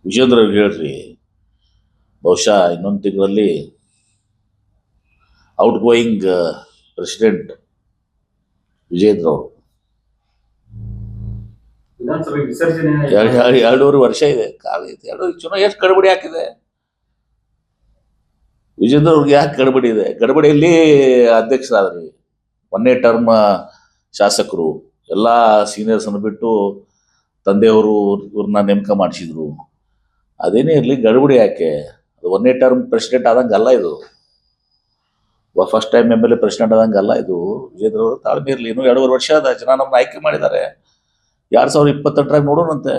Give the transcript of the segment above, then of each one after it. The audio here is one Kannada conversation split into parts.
ವಿಜೇಂದ್ರ ಅವ್ರಿಗೆ ಹೇಳ್ರಿ, ಬಹುಶಃ ಇನ್ನೊಂದು ತಿಂಗಳಲ್ಲಿ ಔಟ್ ಗೋಯಿಂಗ್ ಪ್ರೆಸಿಡೆಂಟ್ ವಿಜೇಂದ್ರ ಅವರು ವಿಧಾನಸಭೆ ವಿಸರ್ಜನೆ 2.5 ವರ್ಷ ಇದೆ, ಕಾಲ ಇದೆ. ಚುನಾವಣೆ ಎಷ್ಟು ಗಡಬಡಿ ಹಾಕಿದೆ ವಿಜೇಂದ್ರ ಅವ್ರಿಗೆ, ಯಾಕೆ ಗಡಬಡಿ ಇದೆ? ಗಡಬಡಿಯಲ್ಲಿ ಅಧ್ಯಕ್ಷರಾದ್ರಿ, 1ನೇ ಟರ್ಮ್ ಶಾಸಕರು ಎಲ್ಲ ಸೀನಿಯರ್ಸ್ ಅನ್ನು ಬಿಟ್ಟು ತಂದೆಯವರು ಇವ್ರನ್ನ ನೇಮಕ ಮಾಡಿಸಿದ್ರು. ಅದೇನೇ ಇರಲಿ, ಗಡಬಡಿ ಯಾಕೆ? ಅದು 1ನೇ ಟರ್ಮ್ ಪ್ರೆಸಿಡೆಂಟ್ ಆದಂಗಲ್ಲ, ಇದು ಫಸ್ಟ್ ಟೈಮ್ MLA ಪ್ರೆಸಿಡೆಂಟ್ ಆದಂಗಲ್ಲ. ಇದು ವಿಜೇಂದ್ರ ಅವರು ತಾಳ್ಮೆ ಇರಲಿ, ಇನ್ನೂ 2.5 ವರ್ಷ ಅದ. ಜನ ನಮ್ಮನ್ನ ಆಯ್ಕೆ ಮಾಡಿದ್ದಾರೆ. 2028ರಾಗ ನೋಡೋಣಂತೆ.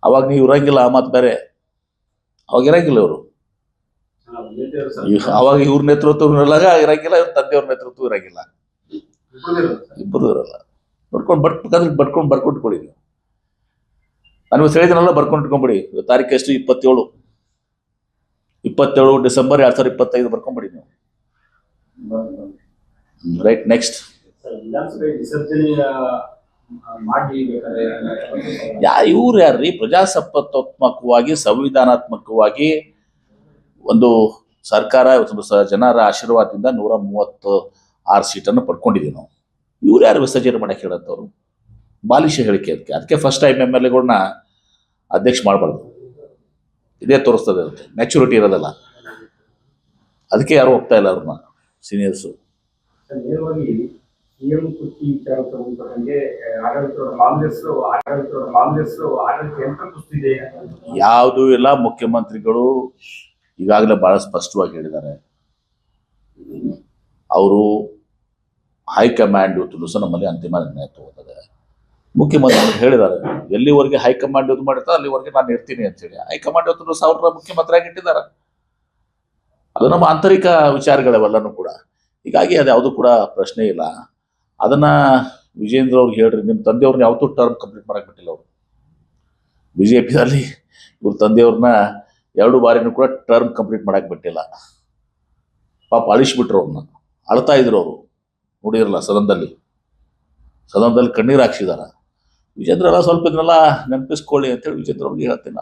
ಅವಾಗ ನೀವು ಇರಂಗಿಲ್ಲ, ಆ ಮಾತು ಬೇರೆ. ಅವಾಗ ಇರಂಗಿಲ್ಲ ಇವರು, ಅವಾಗ ಇವ್ರ ನೇತೃತ್ವ ಇರಲಾಗ ಇರಂಗಿಲ್ಲ, ಇವ್ರ ತಂದೆಯವ್ರ ನೇತೃತ್ವ ಇರಂಗಿಲ್ಲ, ಇಬ್ಬರು ಇರಲ್ಲ. ಬರ್ಕೊಂಡು ಕೊಡಿ ನೀವು. ನಾನು ಹೇಳಿದನೆಲ್ಲ ಬರ್ಕೊಂಡು ಇಟ್ಕೊಂಬಿಡಿ. ತಾರೀಕು ಎಷ್ಟು? 27 ಡಿಸೆಂಬರ್ 2025 ಬರ್ಕೊಂಬಿಡಿ ನೀವು. Right, next. ವಿಧಾನಸಭೆ ವಿಸರ್ಜನೆ ಇವ್ರು ಯಾರ್ರಿ? ಪ್ರಜಾಸತ್ತಾತ್ಮಕವಾಗಿ ಸಂವಿಧಾನಾತ್ಮಕವಾಗಿ ಒಂದು ಸರ್ಕಾರ, ಜನರ ಆಶೀರ್ವಾದದಿಂದ 136 ಸೀಟನ್ನು ಪಡ್ಕೊಂಡಿದ್ದೀವಿ ನಾವು. ಇವ್ರು ಯಾರು ವಿಸರ್ಜನೆ ಮಾಡಕ್ಕೆ ಹೇಳಂತವ್ರು? ಬಾಲಿಶ ಹೇಳಿಕೆ. ಅದಕ್ಕೆ ಫಸ್ಟ್ ಟೈಮ್ MLAಗಳನ್ನ ಅಧ್ಯಕ್ಷ ಮಾಡಬಾರ್ದು. ಇದೇ ತೋರಿಸ್ತದೆ, ಅದಕ್ಕೆ ಮ್ಯಾಚುರಿಟಿ ಇರೋದಲ್ಲ. ಅದಕ್ಕೆ ಯಾರು ಹೋಗ್ತಾ ಇಲ್ಲ ಅವ್ರನ್ನ, ಸೀನಿಯರ್ಸು. ಸಿಎಂ ಕುರ್ಚಿ ವಿಚಾರ ತಗೊಂಡ್ರೆ ಯಾವುದೂ ಇಲ್ಲ. ಮುಖ್ಯಮಂತ್ರಿಗಳು ಈಗಾಗಲೇ ಬಹಳ ಸ್ಪಷ್ಟವಾಗಿ ಹೇಳಿದ್ದಾರೆ. ಅವರು ಹೈಕಮಾಂಡ್ ಇವತ್ತು ಸಹ ನಮ್ಮಲ್ಲಿ ಅಂತಿಮ ನಿರ್ಣಯ ತಗೋತಾರೆ. ಮುಖ್ಯಮಂತ್ರಿಗಳು ಹೇಳಿದ್ದಾರೆ, ಎಲ್ಲಿವರೆಗೆ ಹೈಕಮಾಂಡ್ ಇದು ಮಾಡಿರ್ತಾರೆ ಅಲ್ಲಿವರೆಗೆ ನಾನು ಇರ್ತೀನಿ ಅಂತೇಳಿ. ಹೈಕಮಾಂಡ್ ಇವತ್ತು ಅವ್ರ ಮುಖ್ಯಮಂತ್ರಿ ಆಗಿಟ್ಟಿದ್ದಾರೆ. ಅದು ನಮ್ಮ ಆಂತರಿಕ ವಿಚಾರಗಳವೆಲ್ಲನೂ ಕೂಡ. ಹೀಗಾಗಿ ಅದು ಯಾವುದು ಕೂಡ ಪ್ರಶ್ನೆ ಇಲ್ಲ. ಅದನ್ನ ವಿಜೇಂದ್ರ ಅವ್ರಿಗೆ ಹೇಳ್ರಿ, ನಿಮ್ಮ ತಂದೆಯವ್ರನ್ನ ಯಾವತ್ತೂ ಟರ್ಮ್ ಕಂಪ್ಲೀಟ್ ಮಾಡಕ್ ಬಿಟ್ಟಿಲ್ಲ ಅವರು. BJPಯಲ್ಲಿ ಇವ್ರ ತಂದೆಯವ್ರನ್ನ 2 ಬಾರಿನೂ ಕೂಡ ಟರ್ಮ್ ಕಂಪ್ಲೀಟ್ ಮಾಡಕ್ ಬಿಟ್ಟಿಲ್ಲ. ಪಾಪ ಅಳಿಸ್ಬಿಟ್ರು ಅವ್ರನ್ನ. ಅಳ್ತಾ ಇದ್ರು ಅವರು, ನೋಡಿರಲ್ಲ ಸದನದಲ್ಲಿ ಕಣ್ಣೀರು ಹಾಕ್ಸಿದಾರ. ವಿಜೇಂದ್ರ ಎಲ್ಲ ಸ್ವಲ್ಪ ಇದನ್ನೆಲ್ಲ ನೆನಪಿಸ್ಕೊಳ್ಳಿ ಅಂತೇಳಿ ವಿಜೇಂದ್ರ ಅವ್ರಿಗೆ ಹೇಳ್ತೀನಿ ನಾನು.